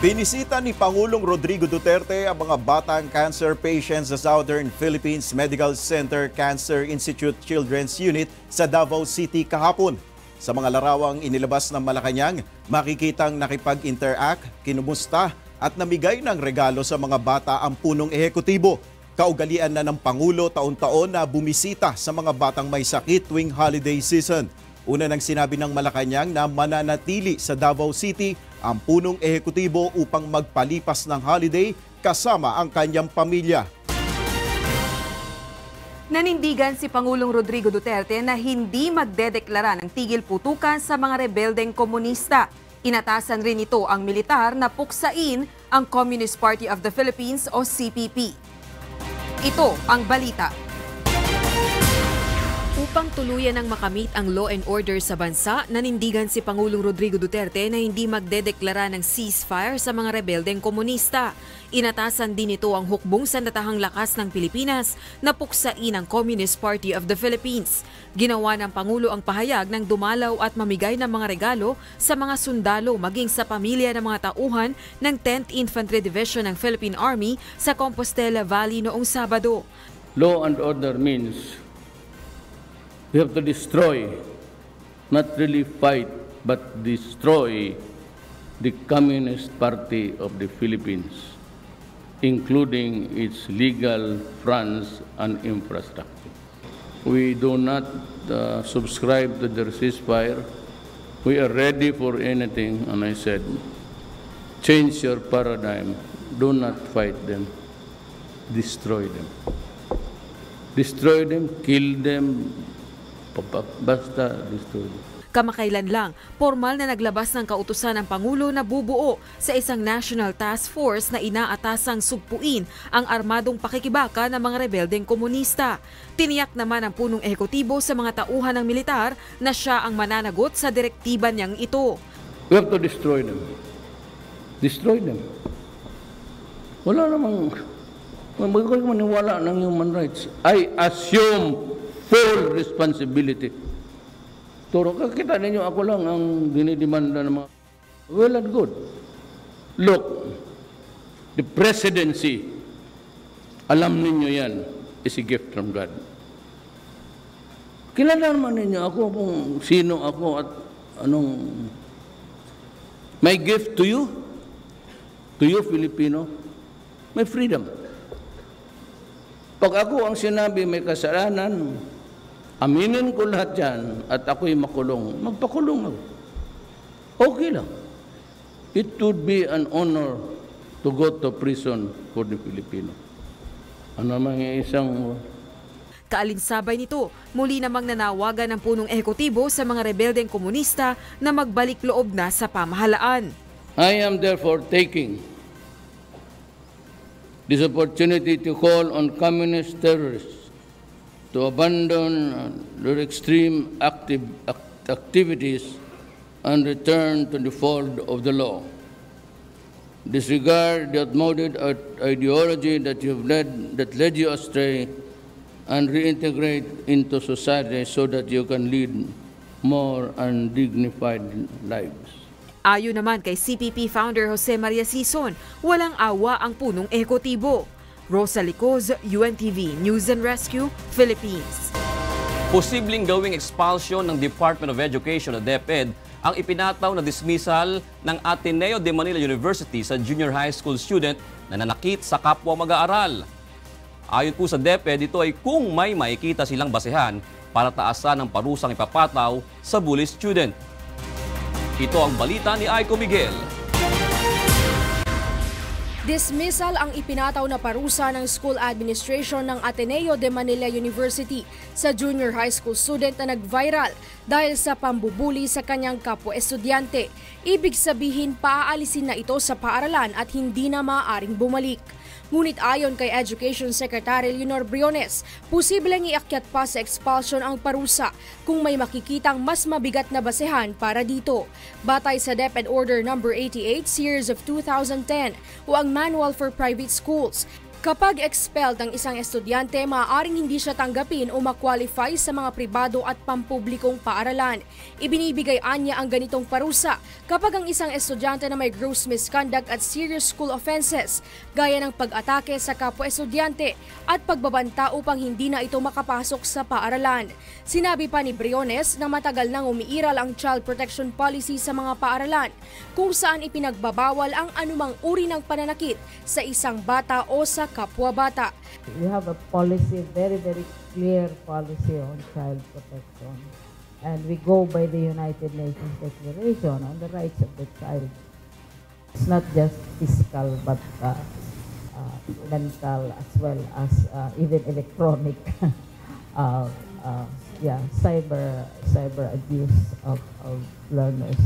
Binisita ni Pangulong Rodrigo Duterte ang mga batang cancer patients sa Southern Philippines Medical Center Cancer Institute Children's Unit sa Davao City kahapon. Sa mga larawang inilabas ng Malacanang, makikitang nakipag-interact, kinumusta at namigay ng regalo sa mga bata ang punong ehekutibo. Kaugalian na ng Pangulo taon-taon na bumisita sa mga batang may sakit tuwing holiday season. Una nang sinabi ng Malacanang na mananatili sa Davao City ang punong ehekutibo upang magpalipas ng holiday kasama ang kanyang pamilya. Nanindigan si Pangulong Rodrigo Duterte na hindi magdedeklara ng tigil putukan sa mga rebeldeng komunista. Inatasan rin ito ang militar na puksain ang Communist Party of the Philippines o CPP. Ito ang balita. Upang tuluyan ng makamit ang law and order sa bansa, nanindigan si Pangulong Rodrigo Duterte na hindi magdedeklara ng ceasefire sa mga rebeldeng komunista. Inatasan din ito ang hukbong sandatahang lakas ng Pilipinas na puksain ang Communist Party of the Philippines. Ginawa ng Pangulo ang pahayag ng dumalaw at mamigay ng mga regalo sa mga sundalo maging sa pamilya ng mga tauhan ng 10th Infantry Division ng Philippine Army sa Compostela Valley noong Sabado. Law and order means we have to destroy, not really fight, but destroy the Communist Party of the Philippines, including its legal fronts and infrastructure. We do not subscribe to the ceasefire. We are ready for anything, and I said, change your paradigm. Do not fight them. Destroy them. Destroy them, kill them, basta destroy them. Kamakailan lang, formal na naglabas ng kautusan ng Pangulo na bubuo sa isang national task force na inaatasang sugpuin ang armadong pakikibaka ng mga rebeldeng komunista. Tiniyak naman ng punong ehekutibo sa mga tauhan ng militar na siya ang mananagot sa direktiba niyang ito. We have to destroy them. Destroy them. Wala namang maniwala ng human rights. I assume full responsibility. Turo, kakita ninyo ako lang ang dinidemanda ng mga well and good. Look, the presidency, alam ninyo yan, is a gift from God. Kilala naman ninyo ako kung sino ako at anong my gift to you Filipino, may freedom. Pag ako ang sinabi may kasalanan, aminin ko lahat yan at ako'y makulong, magpakulong ako. Okay lang. It would be an honor to go to prison for the Filipino. Ano mga isang... Kaalinsabay nito, muli namang nanawagan ng punong ehekutibo sa mga rebeldeng komunista na magbalik loob na sa pamahalaan. I am therefore taking this opportunity to call on communist terrorists to abandon their extreme activities and return to the fold of the law. Disregard the outmoded ideology that led you astray and reintegrate into society so that you can lead more undignified lives. Ayon naman kay CPP founder Jose Maria Sison, walang awa ang punong ehekutibo. Rosa Licoz, UNTV News and Rescue, Philippines. Posibleng gawing expulsion ng Department of Education o DepEd ang ipinataw na dismissal ng Ateneo de Manila University sa junior high school student na nanakit sa kapwa mag-aaral. Ayon po sa DepEd, ito ay kung may makikita silang basehan para taasan ang parusang ipapataw sa bully student. Ito ang balita ni Aiko Miguel. Dismissal ang ipinataw na parusa ng school administration ng Ateneo de Manila University sa junior high school student na nag-viral dahil sa pambubuli sa kanyang kapwa-estudyante. Ibig sabihin, paaalisin na ito sa paaralan at hindi na maaaring bumalik. Ngunit ayon kay Education Secretary Leonor Briones, posibleng iakyat pa sa expulsion ang parusa kung may makikitang mas mabigat na basehan para dito. Batay sa DepEd Order No. 88 Series of 2010 o ang Manual for Private Schools, Kapag expelled ang isang estudyante, maaaring hindi siya tanggapin o ma-qualify sa mga pribado at pampublikong paaralan. Ibinibigay anya ang ganitong parusa kapag ang isang estudyante na may gross misconduct at serious school offenses, gaya ng pag-atake sa kapwa-estudyante at pagbabanta upang hindi na ito makapasok sa paaralan. Sinabi pa ni Briones na matagal nang umiiral ang child protection policy sa mga paaralan, kung saan ipinagbabawal ang anumang uri ng pananakit sa isang bata o sa kapwa-bata. We have a policy, very clear policy on child protection. And we go by the United Nations Declaration on the Rights of the Child. It's not just physical, but mental as well as even electronic, cyber abuse of learners.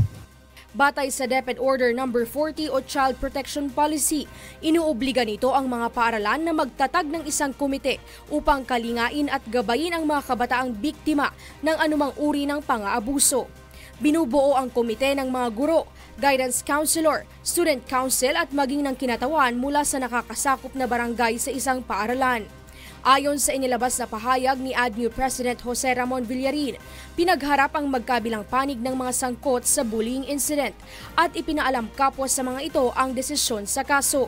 Batay sa DepEd Order No. 40 o Child Protection Policy, inuobliga nito ang mga paaralan na magtatag ng isang komite upang kalingain at gabayin ang mga kabataang biktima ng anumang uri ng pang-aabuso. Binubuo ang komite ng mga guro, guidance counselor, student council at maging ng kinatawan mula sa nakakasakop na barangay sa isang paaralan. Ayon sa inilabas na pahayag ni ADMU President Jose Ramon Villarin, pinagharap ang magkabilang panig ng mga sangkot sa bullying incident at ipinaalam kapwa sa mga ito ang desisyon sa kaso.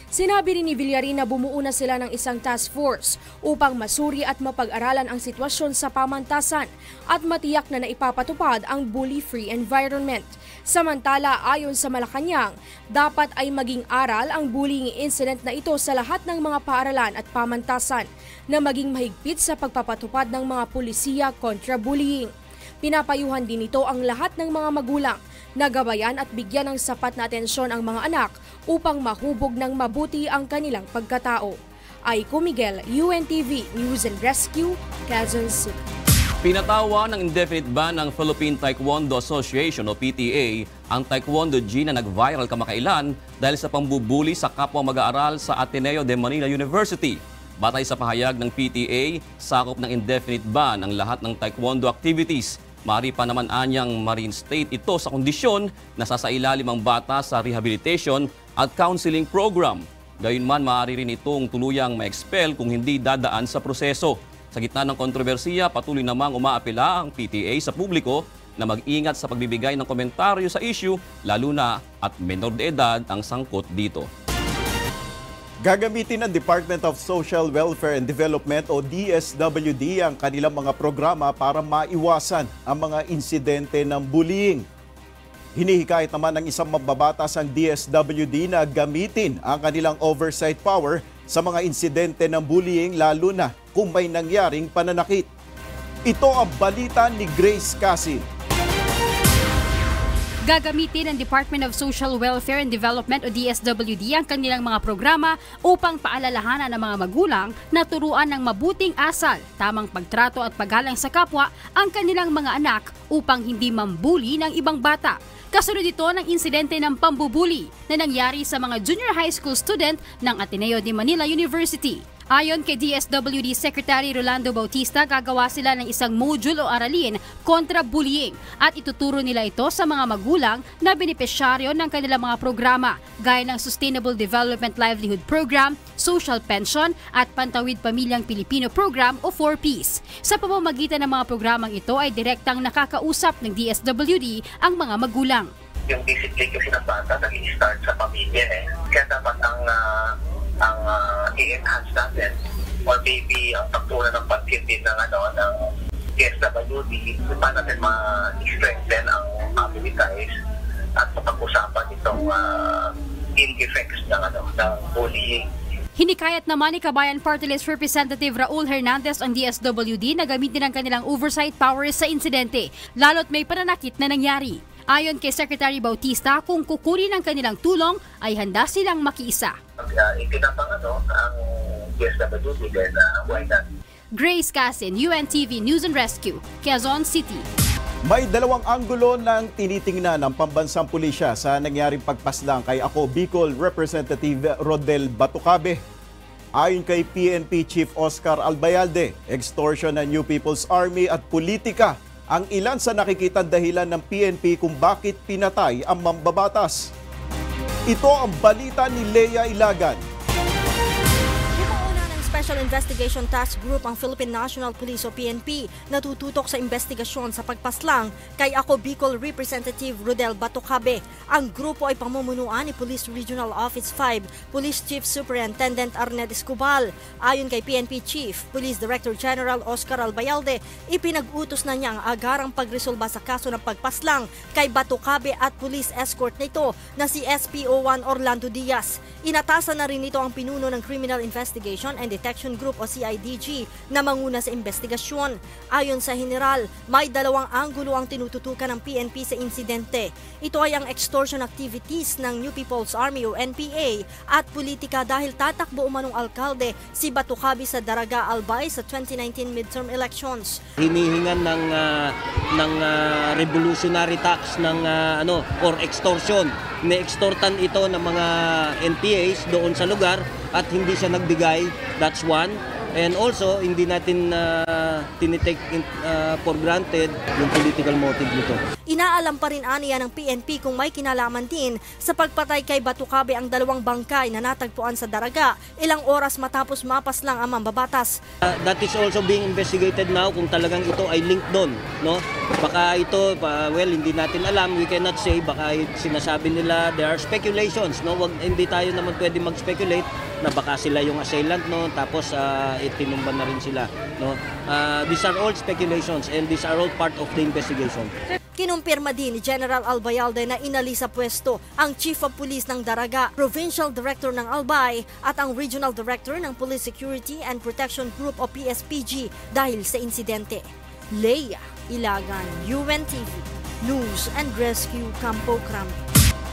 Sinabi rin ni Villarin na bumuo na sila ng isang task force upang masuri at mapag-aralan ang sitwasyon sa pamantasan at matiyak na naipapatupad ang bully-free environment. Samantala, ayon sa Malacanang, dapat ay maging aral ang bullying incident na ito sa lahat ng mga paaralan at pamantasan na maging mahigpit sa pagpapatupad ng mga pulisiya kontra bullying. Pinapayuhan din ito ang lahat ng mga magulang na gabayan at bigyan ng sapat na atensyon ang mga anak upang mahubog ng mabuti ang kanilang pagkatao. Aiko Miguel, UNTV News and Rescue, Quezon City. Pinatawa ng indefinite ban ng Philippine Taekwondo Association o PTA ang Taekwondo G na nag-viral kamakailan dahil sa pambubuli sa kapwa mag-aaral sa Ateneo de Manila University. Batay sa pahayag ng PTA, sakop ng indefinite ban ang lahat ng Taekwondo activities. Maaari pa naman anyang ma-reinstate ito sa kondisyon na sasailalim ang bata sa rehabilitation at counseling program. Gayunman, maaari rin itong tuluyang ma-expel kung hindi dadaan sa proseso. Sa gitna ng kontrobersiya, patuloy namang umaapela ang PTA sa publiko na mag-ingat sa pagbibigay ng komentaryo sa issue, lalo na at menor de edad ang sangkot dito. Gagamitin ng Department of Social Welfare and Development o DSWD ang kanilang mga programa para maiwasan ang mga insidente ng bullying. Hinihikayat naman ng isang mababatas ang DSWD na gamitin ang kanilang oversight power sa mga insidente ng bullying lalo na kung may nangyaring pananakit. Ito ang balita ni Grace Casin. Gagamitin ng Department of Social Welfare and Development o DSWD ang kanilang mga programa upang paalalahanan ng mga magulang na turuan ng mabuting asal, tamang pagtrato at paggalang sa kapwa ang kanilang mga anak upang hindi mambuli ng ibang bata. Kasunod ito ng insidente ng pambubuli na nangyari sa mga junior high school student ng Ateneo de Manila University. Ayon kay DSWD Secretary Rolando Bautista, gagawa sila ng isang module o aralin kontra bullying at ituturo nila ito sa mga magulang na benepisyaryo ng kanilang mga programa gaya ng Sustainable Development Livelihood Program, Social Pension at Pantawid Pamilyang Pilipino Program o 4Ps. Sa pamamagitan ng mga programang ito ay direktang nakakausap ng DSWD ang mga magulang. Yung discipline kasi ng bata nag-i-start sa pamilya Kaya dapat ang i-enhance natin or maybe ang pagtunan ng pansin din ng DSWD para natin ma-strengthen ang family ties at mapag-usapan itong ill effects ng bullying. Hinikayat naman ni Kabayan Party List Representative Raul Hernandez ang DSWD na gamitin ang kanilang oversight powers sa insidente, lalo't may pananakit na nangyari. Ayon kay Secretary Bautista, kung kukunin ang kanilang tulong, ay handa silang makiisa. Itinapang ang DSWD din, why not? Grace Casin, UNTV News and Rescue, Quezon City. May dalawang anggulo ng tinitingnan ng pambansang pulisya sa nangyaring pagpaslang kay Ako Bicol Representative Rodel Batucabe. Ayon kay PNP Chief Oscar Albayalde, extortion ng New People's Army at politika ang ilan sa nakikitang dahilan ng PNP kung bakit pinatay ang mambabatas. Ito ang balita ni Lea Ilagan. Special Investigation Task Group ang Philippine National Police o PNP na tututok sa investigasyon sa pagpaslang kay Ako Bicol Representative Rodel Batucabe. Ang grupo ay pamumunuan ni Police Regional Office 5 Police Chief Superintendent Arned Escobal. Ayon kay PNP Chief Police Director General Oscar Albayalde, ipinag-utos na niya ang agarang pagresolba sa kaso ng pagpaslang kay Batucabe at police escort nito na si SPO1 Orlando Diaz. Inatasan na rin nito ang pinuno ng Criminal Investigation and Detection Group o CIDG na manguna sa investigasyon. Ayon sa General, may dalawang anggulo ang tinututukan ng PNP sa insidente. Ito ay ang extortion activities ng New People's Army o NPA at politika dahil tatakbo umanong alkalde si Batucabe sa Daraga, Albay sa 2019 midterm elections. Hinihingan ng revolutionary tax ng or extortion. Na-extortan ito ng mga NPAs doon sa lugar at hindi siya nagbigay. That's one. And also, hindi natin tinitake for granted yung political motive nito. Inaalam pa rin aniya ng PNP kung may kinalaman din sa pagpatay kay Batucabe ang dalawang bangkay na natagpuan sa Daraga ilang oras matapos mapaslang ang mambabatas. That is also being investigated now kung talagang ito ay linked doon. No? Baka ito, hindi natin alam, we cannot say, baka sinasabi nila, there are speculations. No? Hindi tayo naman pwede mag-speculate na baka sila yung assailant, no? Tapos itinumba na rin sila. No? These are all speculations and these are all part of the investigation. Kinumpirma din ni General Albayalde na inali sa pwesto ang Chief of Police ng Daraga, Provincial Director ng Albay at ang Regional Director ng Police Security and Protection Group o PSPG dahil sa insidente. Leia Ilagan, UNTV, News and Rescue, Campo Crame.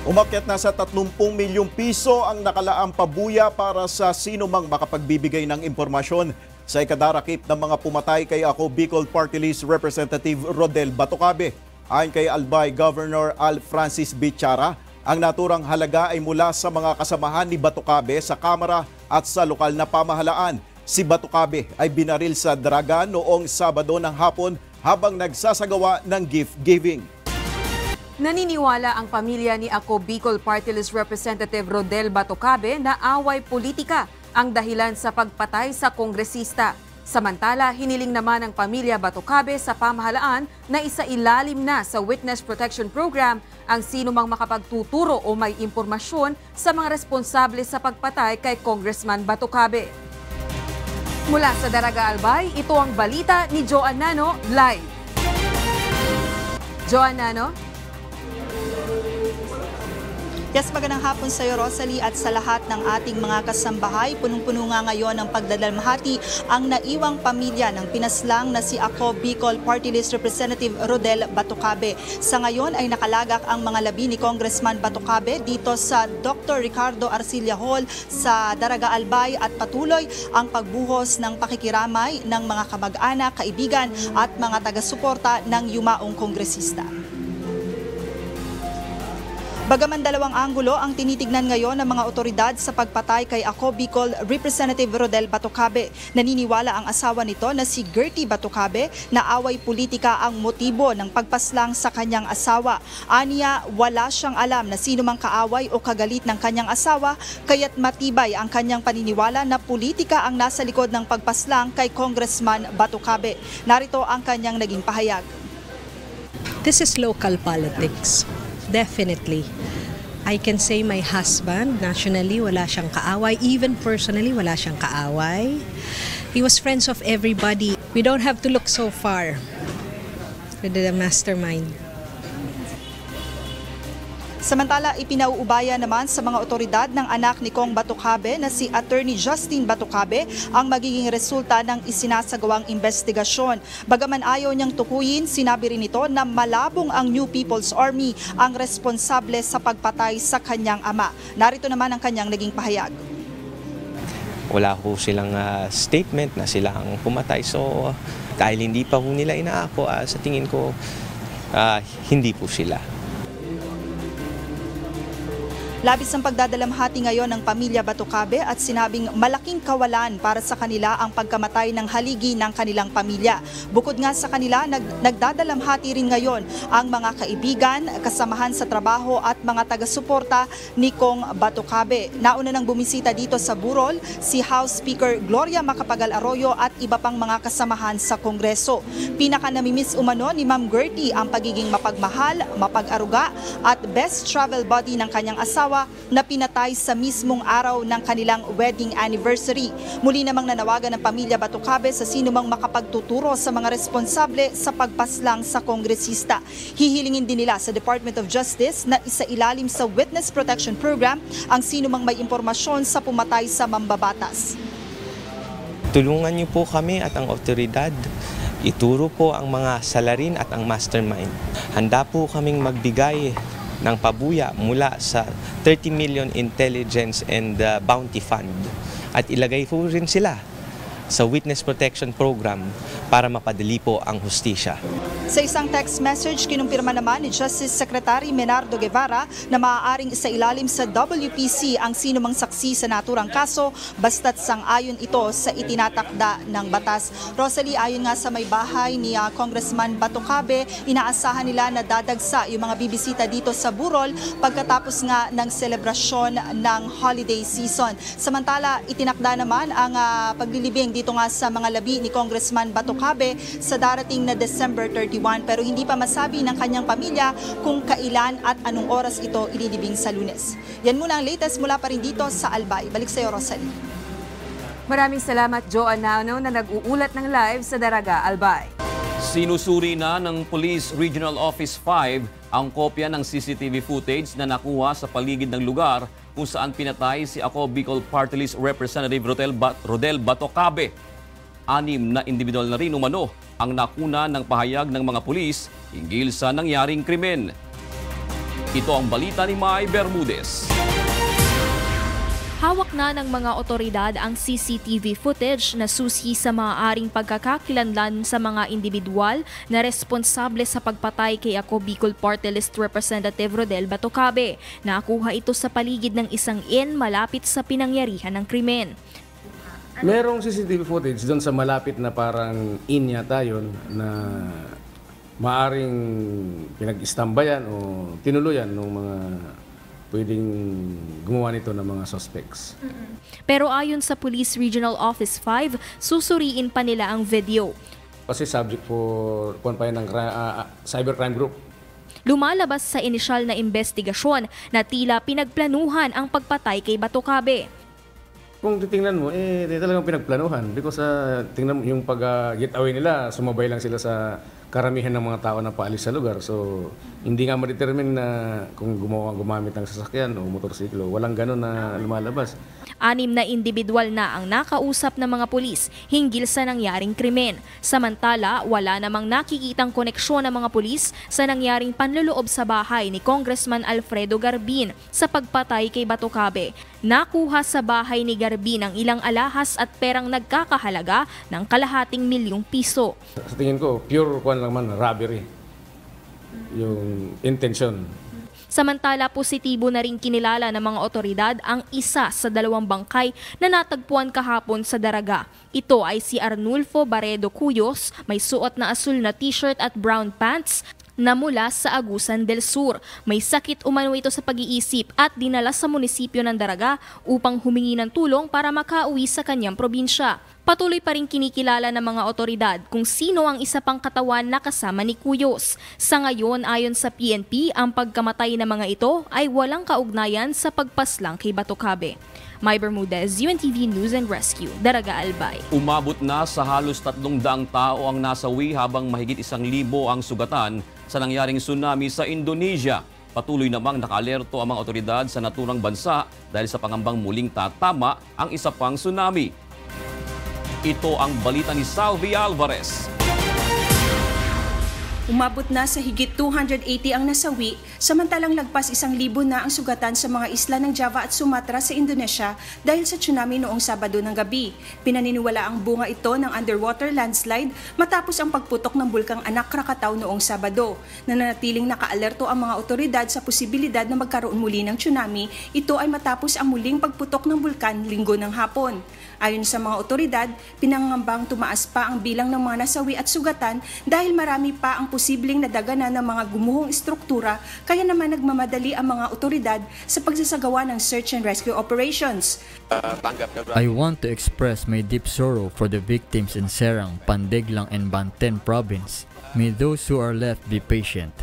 Umakyat na sa 30 milyong piso ang nakalaang pabuya para sa sino mang makapagbibigay ng impormasyon sa ikadarakip ng mga pumatay kay Ako Bicol Party List Representative Rodel Batucabe. Ayon kay Albay Governor Al Francis Bichara, ang naturang halaga ay mula sa mga kasamahan ni Batucabe sa Kamara at sa lokal na pamahalaan. Si Batucabe ay binaril sa Daraga noong Sabado ng hapon habang nagsasagawa ng gift giving. Naniniwala ang pamilya ni Ako Bicol Party List Representative Rodel Batucabe na away politika ang dahilan sa pagpatay sa kongresista. Samantala, hiniling naman ng pamilya Batucabe sa pamahalaan na isailalim na sa Witness Protection Program ang sino mang makapagtuturo o may impormasyon sa mga responsable sa pagpatay kay Congressman Batucabe. Mula sa Daraga, Albay, ito ang balita ni Joan Nano live. Joan Nano? Yes, magandang hapon sa iyo, Rosalie, at sa lahat ng ating mga kasambahay. Punong-puno nga ngayon ng pagdadalmahati ang naiwang pamilya ng pinaslang na si Ako Bicol Party List Representative Rodel Batucabe. Sa ngayon ay nakalagak ang mga labi ni Congressman Batucabe dito sa Dr. Ricardo Arcilla Hall sa Daraga, Albay at patuloy ang pagbuhos ng pakikiramay ng mga kamag-anak, kaibigan at mga taga-suporta ng yumaong kongresista. Bagaman dalawang anggulo ang tinitignan ngayon ng mga otoridad sa pagpatay kay Ako Bicol Representative Rodel Batucabe, naniniwala ang asawa nito na si Gertie Batucabe na away politika ang motibo ng pagpaslang sa kanyang asawa. Aniya, wala siyang alam na sino mang kaaway o kagalit ng kanyang asawa, kaya't matibay ang kanyang paniniwala na politika ang nasa likod ng pagpaslang kay Congressman Batucabe. Narito ang kanyang naging pahayag. This is local politics. Definitely. I can say my husband, nationally, wala siyang kaaway. Even personally, wala siyang kaaway. He was friends of everybody. We don't have to look so far with the mastermind. Samantala, ipinauubaya naman sa mga otoridad ng anak ni Kong Batucabe na si Attorney Justin Batucabe ang magiging resulta ng isinasagawang investigasyon. Bagaman ayaw niyang tukuyin, sinabi rin ito na malabong ang New People's Army ang responsable sa pagpatay sa kanyang ama. Narito naman ang kanyang naging pahayag. Wala ho silang statement na sila ang pumatay. So dahil hindi pa ho nila inaako, sa tingin ko hindi po sila. Labis ang pagdadalamhati ngayon ng pamilya Batucabe at sinabing malaking kawalan para sa kanila ang pagkamatay ng haligi ng kanilang pamilya. Bukod nga sa kanila, nagdadalamhati rin ngayon ang mga kaibigan, kasamahan sa trabaho at mga taga-suporta ni Kong Batucabe. Nauna nang bumisita dito sa burol si House Speaker Gloria Macapagal Arroyo at iba pang mga kasamahan sa Kongreso. Pinaka-namimiss umano ni Ma'am Gertie ang pagiging mapagmahal, mapag-aruga at best travel buddy ng kanyang asawa na pinatay sa mismong araw ng kanilang wedding anniversary. Muli namang nanawagan ng pamilya Batucabe sa sinumang makapagtuturo sa mga responsable sa pagpaslang sa kongresista. Hihilingin din nila sa Department of Justice na isailalim sa Witness Protection Program ang sinumang may impormasyon sa pumatay sa mambabatas. Tulungan niyo po kami at ang otoridad. Ituro po ang mga salarin at ang mastermind. Handa po kaming magbigay ng pabuya mula sa 30 million intelligence and bounty fund at ilagay po rin sila sa Witness Protection Program para mapadali po ang hustisya. Sa isang text message, kinumpirma naman ni Justice Secretary Menardo Guevara na maaaring isailalim sa WPC ang sinumang saksi sa naturang kaso basta't sang-ayon ito sa itinatakda ng batas. Rosalie, ayon nga sa may bahay ni Congressman Batucabe, inaasahan nila na dadagsa yung mga bibisita dito sa burol pagkatapos nga ng selebrasyon ng holiday season. Samantala, itinakda naman ang paglilibing dito nga sa mga labi ni Congressman Batucabe sa darating na December 31 pero hindi pa masabi ng kanyang pamilya kung kailan at anong oras ito ililibing sa Lunes. Yan muna ang latest mula pa rin dito sa Albay. Balik sa iyo, Rosalie. Maraming salamat, Joan Nauno, na nag-uulat ng live sa Daraga, Albay. Sinusuri na ng Police Regional Office 5 ang kopya ng CCTV footage na nakuha sa paligid ng lugar kung saan pinatay si Ako Bicol Party List Representative Rodel Batucabe. 6 na individual na rin umano ang nakuna ng pahayag ng mga pulis hinggil sa nangyaring krimen. Ito ang balita ni Mai Bermudez. Hawak na ng mga otoridad ang CCTV footage na susi sa maaaring pagkakakilanlan sa mga individual na responsable sa pagpatay kay Ako Bicol Party List Representative Rodel Batucabe. Nakuha ito sa paligid ng isang inn malapit sa pinangyarihan ng krimen. Merong CCTV footage doon sa malapit na parang inn yata yun na maaring pinag-istambayan o tinuluyan ng mga pwedeng gumawa nito ng mga suspects. Pero ayon sa Police Regional Office 5, susuriin pa nila ang video. Kasi subject for ng cybercrime group. Lumalabas sa inisyal na investigasyon na tila pinagplanuhan ang pagpatay kay Batucabe. Kung titingnan mo, talagang pinagplanuhan because tingnan mo yung pag-get away nila, sumabay lang sila sa karamihan ng mga tao na paalis sa lugar. So, hindi nga ma-determine na kung gumamit ng sasakyan o motorsiklo. Walang gano'n na lumalabas. 6 na individual na ang nakausap ng mga pulis hinggil sa nangyaring krimen. Samantala, wala namang nakikitang koneksyon ng mga pulis sa nangyaring panloloob sa bahay ni Congressman Alfredo Garbin sa pagpatay kay Batucabe. Nakuha sa bahay ni Garbin ang ilang alahas at perang nagkakahalaga ng ₱250,000. Sa tingin ko, pure robbery yung intention. Samantala, positibo na rin kinilala ng mga otoridad ang isa sa 2 bangkay na natagpuan kahapon sa Daraga. Ito ay si Arnulfo Barredo Cuyos, may suot na asul na t-shirt at brown pants, na mula sa Agusan del Sur. May sakit umano ito sa pag-iisip at dinala sa munisipyo ng Daraga upang humingi ng tulong para makauwi sa kanyang probinsya. Patuloy pa rin kinikilala ng mga otoridad kung sino ang isa pang katawan na kasama ni Cuyos. Sa ngayon, ayon sa PNP, ang pagkamatay ng mga ito ay walang kaugnayan sa pagpaslang kay Batucabe. Mai Bermudez, UNTV News and Rescue, Daraga, Albay. Umabot na sa halos 300 tao ang nasawi habang mahigit 1,000 ang sugatan sa nangyaring tsunami sa Indonesia. Patuloy namang nakaalerto ang mga otoridad sa naturang bansa dahil sa pangambang muling tatama ang isa pang tsunami. Ito ang balita ni Salvi Alvarez. Umabot na sa higit 280 ang nasawi Samantalang lagpas 1,000 na ang sugatan sa mga isla ng Java at Sumatra sa Indonesia dahil sa tsunami noong Sabado ng gabi. Pinaniniwala ang bunga ito ng underwater landslide matapos ang pagputok ng bulkang Anak Krakatau noong Sabado. Nananatiling nakaalerto ang mga otoridad sa posibilidad na magkaroon muli ng tsunami. Ito ay matapos ang muling pagputok ng bulkan Linggo ng hapon. Ayon sa mga otoridad, pinangangambang tumaas pa ang bilang ng mga nasawi at sugatan dahil marami pa ang posibleng nadaganan ng mga gumuhong estruktura, kaya naman nagmamadali ang mga otoridad sa pagsasagawa ng search and rescue operations. I want to express my deep sorrow for the victims in Serang, Pandeglang and Banten province. May those who are left be patient.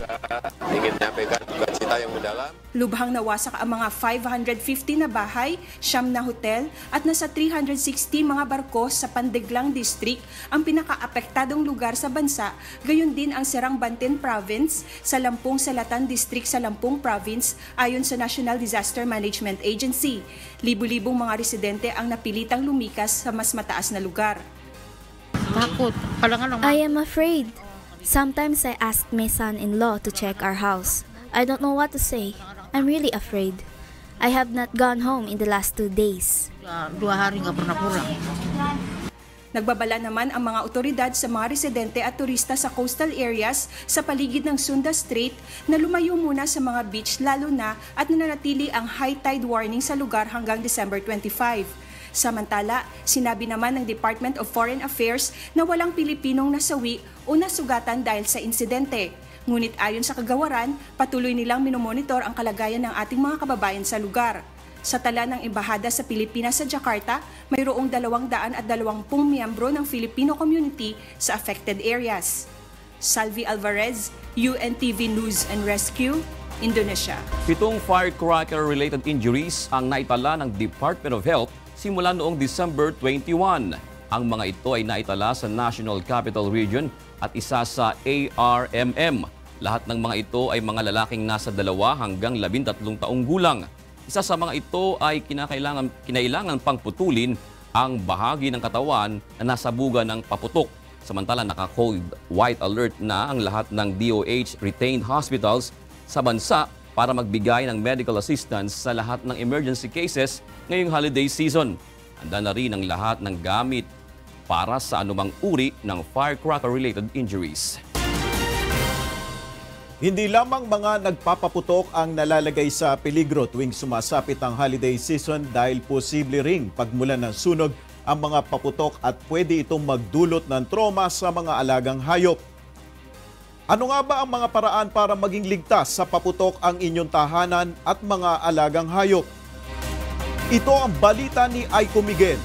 Lubhang nawasak ang mga 550 na bahay, 9 na hotel at nasa 360 mga barko sa Pandeglang District, ang pinakaapektadong lugar sa bansa. Gayon din ang Serang Banten Province, sa Lampung Selatan District sa Lampung Province ayon sa National Disaster Management Agency. Libu-libong mga residente ang napilitang lumikas sa mas mataas na lugar. Takot. I am afraid. Sometimes I ask my son-in-law to check our house. I don't know what to say. I'm really afraid. I have not gone home in the last 2 days. 2 hari nggak pernah pulang. Nagbabala naman ang mga otoridad sa mga residente at turista sa coastal areas sa paligid ng Sunda Strait na lumayo muna sa mga beach lalo na at nananatili ang high tide warning sa lugar hanggang December 25. Samantala, sinabi naman ng Department of Foreign Affairs na walang Pilipinong nasawi o nasugatan dahil sa insidente. Ngunit ayon sa kagawaran, patuloy nilang minomonitor ang kalagayan ng ating mga kababayan sa lugar. Sa tala ng embahada sa Pilipinas sa Jakarta, mayroong 220 miyembro ng Filipino community sa affected areas. Salvi Alvarez, UNTV News and Rescue, Indonesia. 7 firecracker-related injuries ang naitala ng Department of Health simula noong December 21. Ang mga ito ay naitala sa National Capital Region at isa sa ARMM. Lahat ng mga ito ay mga lalaking nasa 2 hanggang 13 taong gulang. Isa sa mga ito ay kinailangan pang putulin ang bahagi ng katawan na nasabugan ng paputok. Samantala naka-code white alert na ang lahat ng DOH retained hospitals sa bansa para magbigay ng medical assistance sa lahat ng emergency cases ngayong holiday season. Handa na rin ang lahat ng gamit para sa anumang uri ng firecracker-related injuries. Hindi lamang mga nagpapaputok ang nalalagay sa peligro tuwing sumasapit ang holiday season dahil posible ring pagmulan ng sunog ang mga paputok at pwede itong magdulot ng trauma sa mga alagang hayop. Ano nga ba ang mga paraan para maging ligtas sa paputok ang inyong tahanan at mga alagang hayop? Ito ang balita ni Aiko Miguel.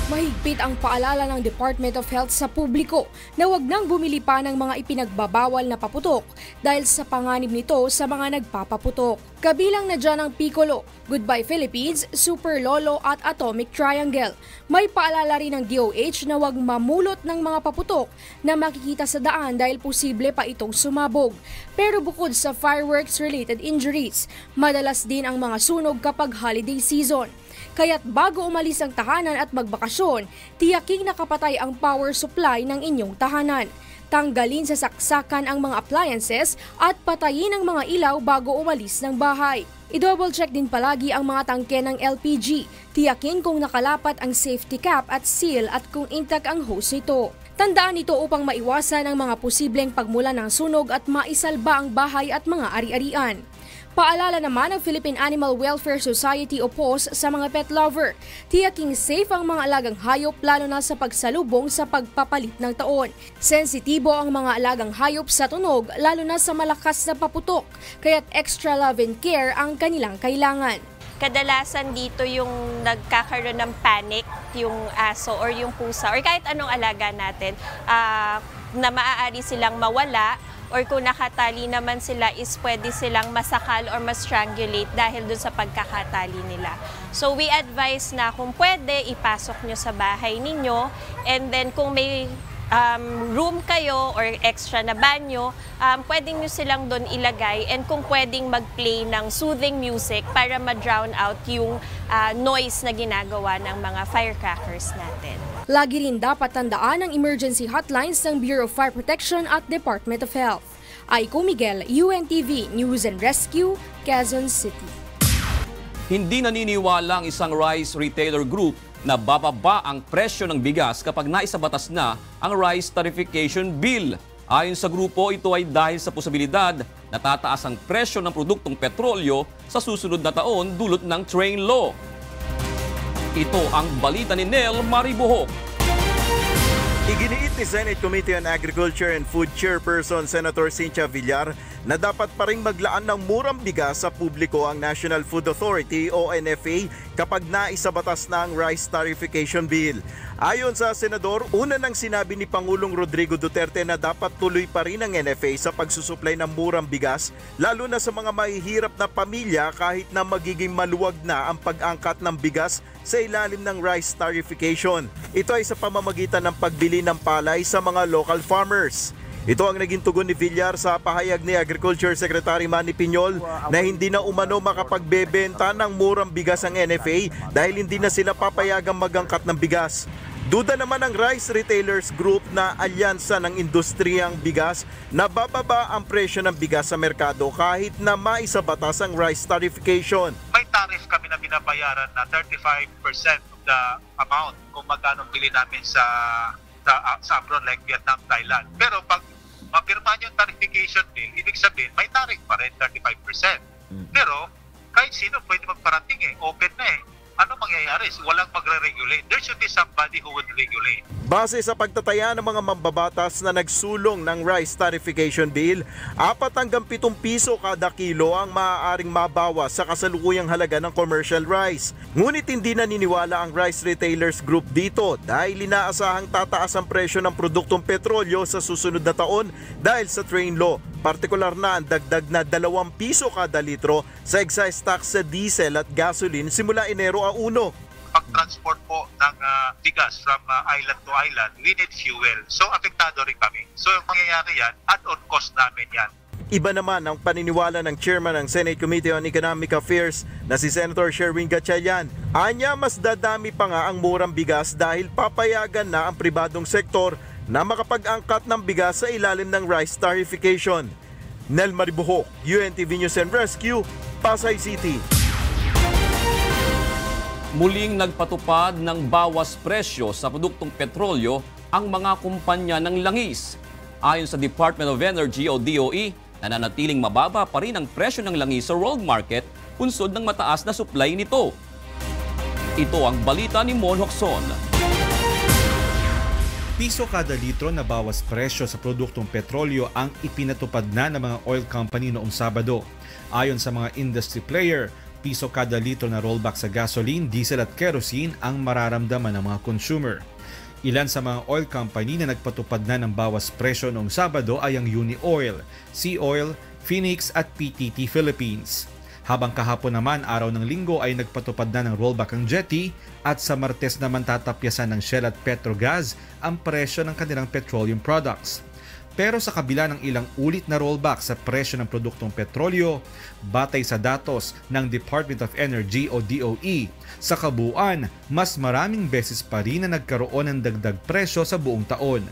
Mahigpit ang paalala ng Department of Health sa publiko na huwag nang bumili pa ng mga ipinagbabawal na paputok dahil sa panganib nito sa mga nagpapaputok. Kabilang na dyan ang Piccolo, Goodbye Philippines, Super Lolo at Atomic Triangle. May paalala rin ng DOH na huwag mamulot ng mga paputok na makikita sa daan dahil posible pa itong sumabog. Pero bukod sa fireworks-related injuries, madalas din ang mga sunog kapag holiday season. Kaya't bago umalis ang tahanan at magbakasyon, tiyaking nakapatay ang power supply ng inyong tahanan. Tanggalin sa saksakan ang mga appliances at patayin ang mga ilaw bago umalis ng bahay. I-double check din palagi ang mga tangke ng LPG. Tiyakin kung nakalapat ang safety cap at seal at kung intact ang hose nito. Tandaan ito upang maiwasan ang mga posibleng pagmulan ng sunog at maisalba ang bahay at mga ari-arian. Paalala naman ng Philippine Animal Welfare Society o PAWS sa mga pet lover. Tiyaking safe ang mga alagang hayop lalo na sa pagsalubong sa pagpapalit ng taon. Sensitibo ang mga alagang hayop sa tunog lalo na sa malakas na paputok, kaya't extra love and care ang kanilang kailangan. Kadalasan dito yung nagkakaroon ng panic, yung aso or yung pusa or kahit anong alaga natin na maaari silang mawala. Or kung nakatali naman sila is pwede silang masakal or ma-strangulate dahil dun sa pagkakatali nila. So we advise na kung pwede, ipasok nyo sa bahay ninyo. And then kung may room kayo or extra na banyo, pwedeng nyo silang dun ilagay. And kung pwedeng mag-play ng soothing music para ma-drown out yung noise na ginagawa ng mga firecrackers natin. Lagi rin dapat tandaan ang emergency hotlines ng Bureau of Fire Protection at Department of Health. Aiko Miguel, UNTV News and Rescue, Quezon City. Hindi naniniwala ang isang rice retailer group na bababa ang presyo ng bigas kapag naisabatas na ang rice tarification bill. Ayon sa grupo, ito ay dahil sa posibilidad na tataas ang presyo ng produktong petrolyo sa susunod na taon dulot ng train law. Ito ang balita ni Nel Maribuhok. Iginiit ni Senate Committee on Agriculture and Food Chairperson Senator Cynthia Villar na dapat pa ring maglaan ng murang bigas sa publiko ang National Food Authority o NFA kapag naisabatas na ang rice tarification bill. Ayon sa Senador, una nang sinabi ni Pangulong Rodrigo Duterte na dapat tuloy pa rin ang NFA sa pagsusuplay ng murang bigas, lalo na sa mga mahihirap na pamilya kahit na magiging maluwag na ang pag-angkat ng bigas sa ilalim ng rice tarification. Ito ay sa pamamagitan ng pagbili ng palay sa mga local farmers. Ito ang naging tugon ni Villar sa pahayag ni Agriculture Secretary Manny Piñol na hindi na umano makapagbebenta ng murang bigas ang NFA dahil hindi na sila papayagang magangkat ng bigas. Duda naman ang Rice Retailers Group na alyansa ng industriyang bigas na bababa ang presyo ng bigas sa merkado kahit na maisabatas ang rice tarification. May tariff kami na binabayaran na 35% of the amount kung magkano bili namin sa abroad like Vietnam, Thailand. Pero pag mapirma yung tarification bill, ibig sabihin may tariff pa rin 35%. Pero kahit sino pwede magparating open na Ano mangyayari? Walang magre-regulate. There should be somebody who would regulate. Base sa pagtataya ng mga mambabatas na nagsulong ng rice tarification bill, 4 hanggang 7 piso kada kilo ang maaaring mabawas sa kasalukuyang halaga ng commercial rice. Ngunit hindi naniniwala ang Rice Retailers Group dito dahil inaasahang tataas ang presyo ng produktong petrolyo sa susunod na taon dahil sa train law. Partikular na ang dagdag na 2 piso kada litro sa excise tax sa diesel at gasoline simula Enero 1. Pag-transport po ng bigas from island to island, we need fuel. So, apektado rin kami. So, yung mangyayari yan, add-on cost namin yan. Iba naman ang paniniwala ng chairman ng Senate Committee on Economic Affairs na si Senator Sherwin Gatchalian. Anya, mas dadami pa nga ang murang bigas dahil papayagan na ang pribadong sektor na makapag-angkat ng bigas sa ilalim ng rice tarification. Nel Maribuhok, UNTV News and Rescue, Pasay City. Muling nagpatupad ng bawas presyo sa produktong petrolyo ang mga kumpanya ng langis. Ayon sa Department of Energy o DOE, nananatiling mababa pa rin ang presyo ng langis sa world market punsod ng mataas na supply nito. Ito ang balita ni Mon Hocson. Piso kada litro na bawas presyo sa produktong petrolyo ang ipinatupad na ng mga oil company noong Sabado. Ayon sa mga industry player, piso kada litro na rollback sa gasoline, diesel at kerosene ang mararamdaman ng mga consumer. Ilan sa mga oil company na nagpatupad na ng bawas presyo noong Sabado ay ang Uni Oil, Sea Oil, Phoenix at PTT Philippines. Habang kahapon naman araw ng Linggo ay nagpatupad na ng rollback ang Jetty at sa Martes naman tatapyasan ng Shell at Petrogas ang presyo ng kanilang petroleum products. Pero sa kabila ng ilang ulit na rollback sa presyo ng produktong petrolyo, batay sa datos ng Department of Energy o DOE, sa kabuuan, mas maraming beses pa rin na nagkaroon ng dagdag presyo sa buong taon.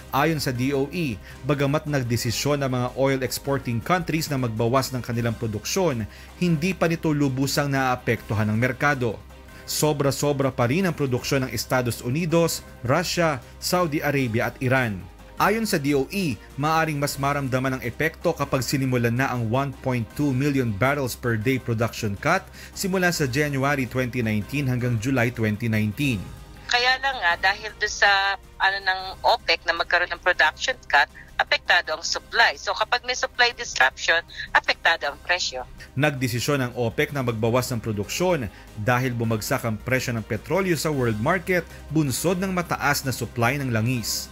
Ayon sa DOE, bagamat nagdesisyon ang mga oil exporting countries na magbawas ng kanilang produksyon, hindi pa nito lubusang naapektuhan ng merkado. Sobra-sobra pa rin ang produksyon ng Estados Unidos, Russia, Saudi Arabia at Iran. Ayon sa DOE, maaaring mas maramdaman ang epekto kapag sinimulan na ang 1.2 million barrels per day production cut simula sa January 2019 hanggang July 2019. Kaya lang nga, dahil doon sa ng OPEC na magkaroon ng production cut, apektado ang supply. So kapag may supply disruption, apektado ang presyo. Nagdesisyon ang OPEC na magbawas ng produksyon dahil bumagsak ang presyo ng petrolyo sa world market bunsod ng mataas na supply ng langis.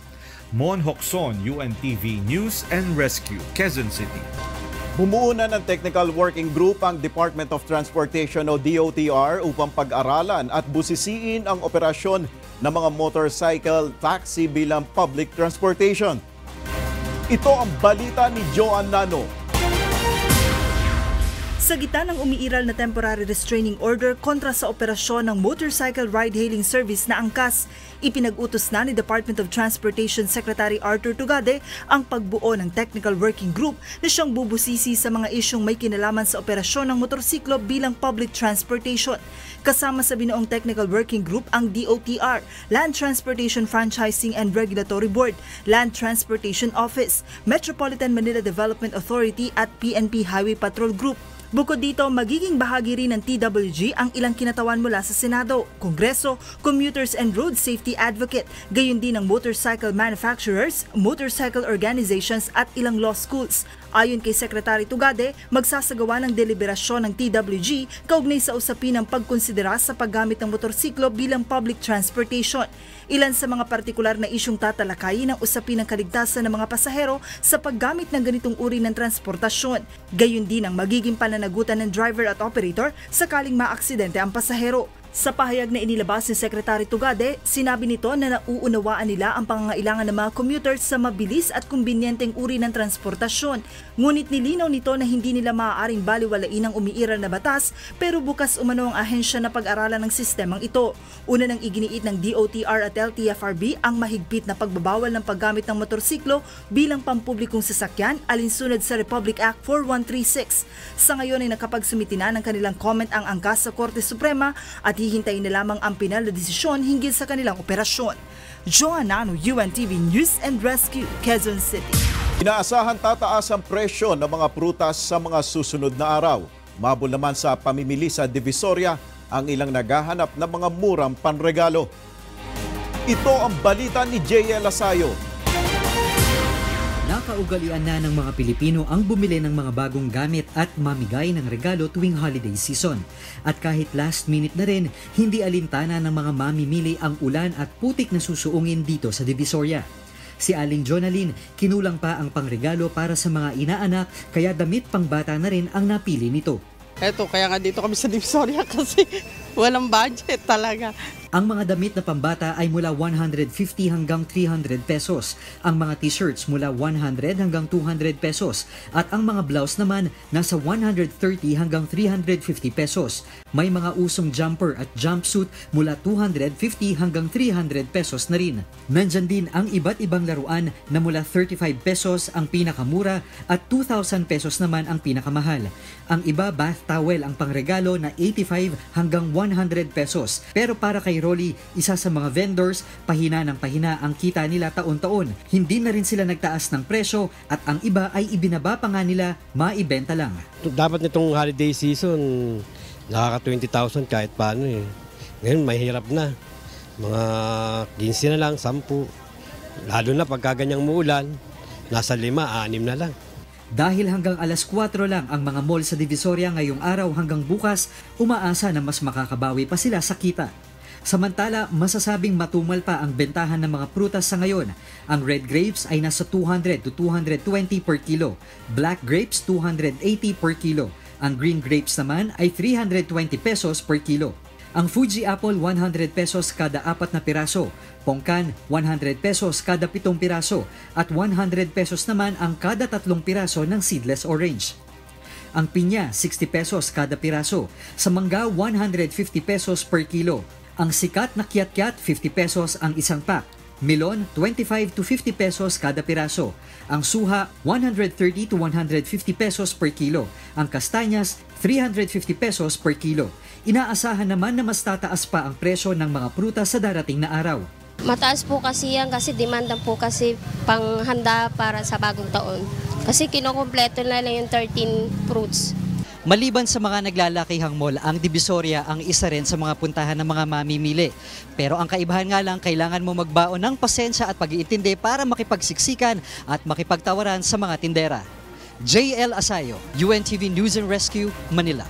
Mon Hocson, UNTV News and Rescue, Quezon City. Bumuo na ng Technical Working Group ang Department of Transportation o DOTR upang pag-aralan at busisiin ang operasyon ng mga motorcycle taxi bilang public transportation. Ito ang balita ni Joan Nano. Sa gitna ng umiiral na temporary restraining order kontra sa operasyon ng motorcycle ride-hailing service na angkas, ipinag-utos na ni Department of Transportation Secretary Arthur Tugade ang pagbuo ng Technical Working Group na siyang bubusisi sa mga isyong may kinalaman sa operasyon ng motorsiklo bilang public transportation. Kasama sa binuong Technical Working Group ang DOTR, Land Transportation Franchising and Regulatory Board, Land Transportation Office, Metropolitan Manila Development Authority at PNP Highway Patrol Group. Bukod dito, magiging bahagi rin ng TWG ang ilang kinatawan mula sa Senado, Kongreso, Commuters and Road Safety Advocate, gayon din ng motorcycle manufacturers, motorcycle organizations at ilang law schools. Ayon kay Secretary Tugade, magsasagawa ng deliberasyon ng TWG kaugnay sa usapin ng pagkonsidera sa paggamit ng motorsiklo bilang public transportation. Ilan sa mga partikular na isyong tatalakayin ang usapin ng kaligtasan ng mga pasahero sa paggamit ng ganitong uri ng transportasyon. Gayon din ang magiging pananagutan ng driver at operator sakaling maaksidente ang pasahero. Sa pahayag na inilabas ni Secretary Tugade, sinabi nito na nauunawaan nila ang pangangailangan ng mga commuters sa mabilis at kumbinyenteng uri ng transportasyon. Ngunit nilinaw nito na hindi nila maaaring baliwalain ang umiiral na batas pero bukas umano ang ahensya na pag-aralan ng sistemang ito. Una nang iginiit ng DOTR at LTFRB ang mahigpit na pagbabawal ng paggamit ng motorsiklo bilang pampublikong sasakyan alinsunod sa Republic Act 4136. Sa ngayon ay nakapagsumiti na ng kanilang comment ang angkas sa Korte Suprema at hihintayin na lamang ang pinal na desisyon hinggil sa kanilang operasyon. Joanna Ano, UNTV News and Rescue, Quezon City. Inaasahan tataas ang presyo ng mga prutas sa mga susunod na araw. Mabul naman sa pamimili sa Divisoria ang ilang naghahanap ng mga murang panregalo. Ito ang balita ni JL Asayo. Nakaugalian na ng mga Pilipino ang bumili ng mga bagong gamit at mamigay ng regalo tuwing holiday season. At kahit last minute na rin, hindi alintana ng mga mamimili ang ulan at putik na susuungin dito sa Divisoria. Si Aling Jonalyn, kinulang pa ang pangregalo para sa mga inaanak kaya damit pangbata na rin ang napili nito. Eto, kaya nga dito kami sa Divisoria kasi walang budget talaga. Ang mga damit na pambata ay mula 150 hanggang 300 pesos. Ang mga t-shirts mula 100 hanggang 200 pesos. At ang mga blouse naman nasa 130 hanggang 350 pesos. May mga usong jumper at jumpsuit mula 250 hanggang 300 pesos na rin. Nandyan din ang iba't ibang laruan na mula 35 pesos ang pinakamura at 2,000 pesos naman ang pinakamahal. Ang iba bath towel ang pangregalo na 85 hanggang 100 pesos. Pero para kay Rolly, isa sa mga vendors, pahina ng pahina ang kita nila taon-taon. Hindi na rin sila nagtaas ng presyo at ang iba ay ibinaba pa nga nila, maibenta lang. Dapat nitong holiday season, nakaka 20,000 kahit paano eh. Ngayon mahirap na. Mga 15 na lang, 10. Lalo na pagka ganyang muulan, nasa 5, 6 na lang. Dahil hanggang alas 4 lang ang mga mall sa Divisoria ngayong araw hanggang bukas, umaasa na mas makakabawi pa sila sa kita. Samantala, masasabing matumal pa ang bentahan ng mga prutas sa ngayon. Ang red grapes ay nasa 200 to 220 per kilo, black grapes 280 per kilo. Ang green grapes naman ay 320 pesos per kilo. Ang Fuji apple 100 pesos kada 4 na piraso, pongkan 100 pesos kada 7 piraso at 100 pesos naman ang kada 3 piraso ng seedless orange. Ang pinya 60 pesos kada piraso, sa mangga 150 pesos per kilo. Ang sikat na kiat-kiat 50 pesos ang isang pack. Melon 25 to 50 pesos kada piraso. Ang suha 130 to 150 pesos per kilo. Ang kastanyas 350 pesos per kilo. Inaasahan naman na mas tataas pa ang presyo ng mga prutas sa darating na araw. Mataas po kasi yan kasi demandan po kasi panghanda para sa bagong taon. Kasi kinukumpleto na lang yung 13 fruits. Maliban sa mga naglalakihang mall, ang Divisoria ang isa rin sa mga puntahan ng mga mamimili. Pero ang kaibahan nga lang, kailangan mo magbaon ng pasensya at pag-iintindi para makipagsiksikan at makipagtawaran sa mga tindera. JL Asayo, UNTV News and Rescue, Manila.